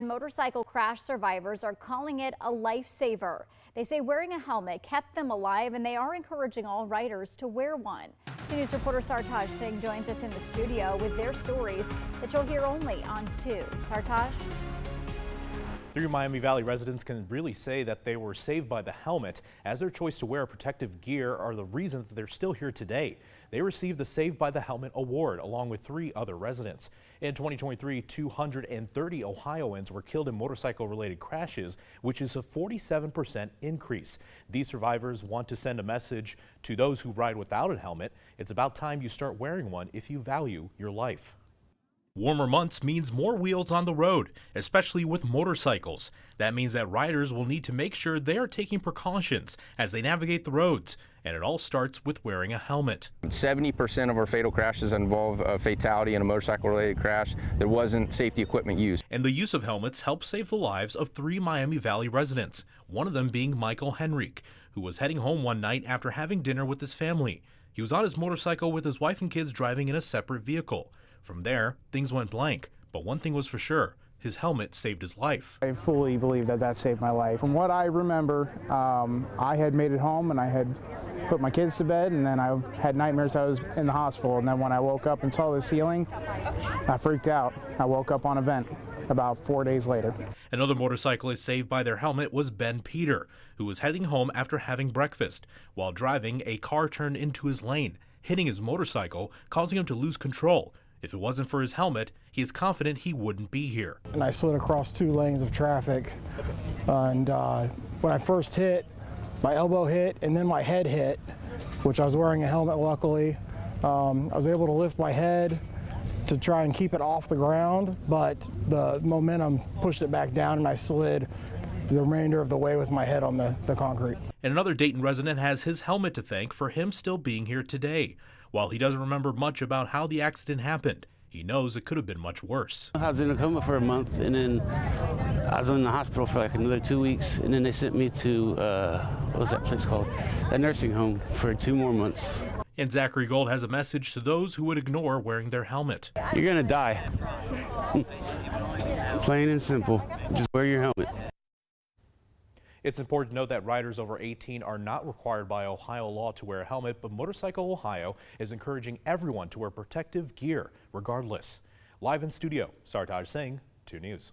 Motorcycle crash survivors are calling it a lifesaver. They say wearing a helmet kept them alive, and they are encouraging all riders to wear one. 2 News reporter Sartaj Singh joins us in the studio with their stories that you'll hear only on 2. Sartaj? 3 Miami Valley residents can really say that they were saved by the helmet, as their choice to wear protective gear are the reason that they're still here today. They received the Saved by the Helmet award along with 3 other residents. In 2023, 230 Ohioans were killed in motorcycle-related crashes, which is a 47% increase. These survivors want to send a message to those who ride without a helmet. It's about time you start wearing one if you value your life. Warmer months means more wheels on the road, especially with motorcycles. That means that riders will need to make sure they are taking precautions as they navigate the roads, and it all starts with wearing a helmet. 70% of our fatal crashes involve a fatality in a motorcycle-related crash. There wasn't safety equipment used. And the use of helmets helped save the lives of 3 Miami Valley residents, one of them being Michael Henrique, who was heading home one night after having dinner with his family. He was on his motorcycle with his wife and kids driving in a separate vehicle. From there, things went blank, but one thing was for sure: his helmet saved his life. I fully believe that saved my life. From what I remember, I had made it home and I had put my kids to bed, and then I had nightmares I was in the hospital, and then when I woke up and saw the ceiling, I freaked out. I woke up on a vent about 4 days later. Another motorcyclist saved by their helmet was Ben Peter, who was heading home after having breakfast. While driving, a car turned into his lane, hitting his motorcycle, causing him to lose control. If it wasn't for his helmet, he is confident he wouldn't be here. And I slid across 2 lanes of traffic, and when I first hit, my elbow hit and then my head hit, which I was wearing a helmet luckily. I was able to lift my head to try and keep it off the ground, but the momentum pushed it back down and I slid the remainder of the way with my head on the concrete. And another Dayton resident has his helmet to thank for him still being here today. While he doesn't remember much about how the accident happened, he knows it could have been much worse. I was in a coma for a month, and then I was in the hospital for like another 2 weeks, and then they sent me to, what was that place called? A nursing home for 2 more months. And Zachary Gold has a message to those who would ignore wearing their helmet. You're gonna die. Plain and simple. Just wear your helmet. It's important to note that riders over 18 are not required by Ohio law to wear a helmet, but Motorcycle Ohio is encouraging everyone to wear protective gear regardless. Live in studio, Sartaj Singh, 2 News.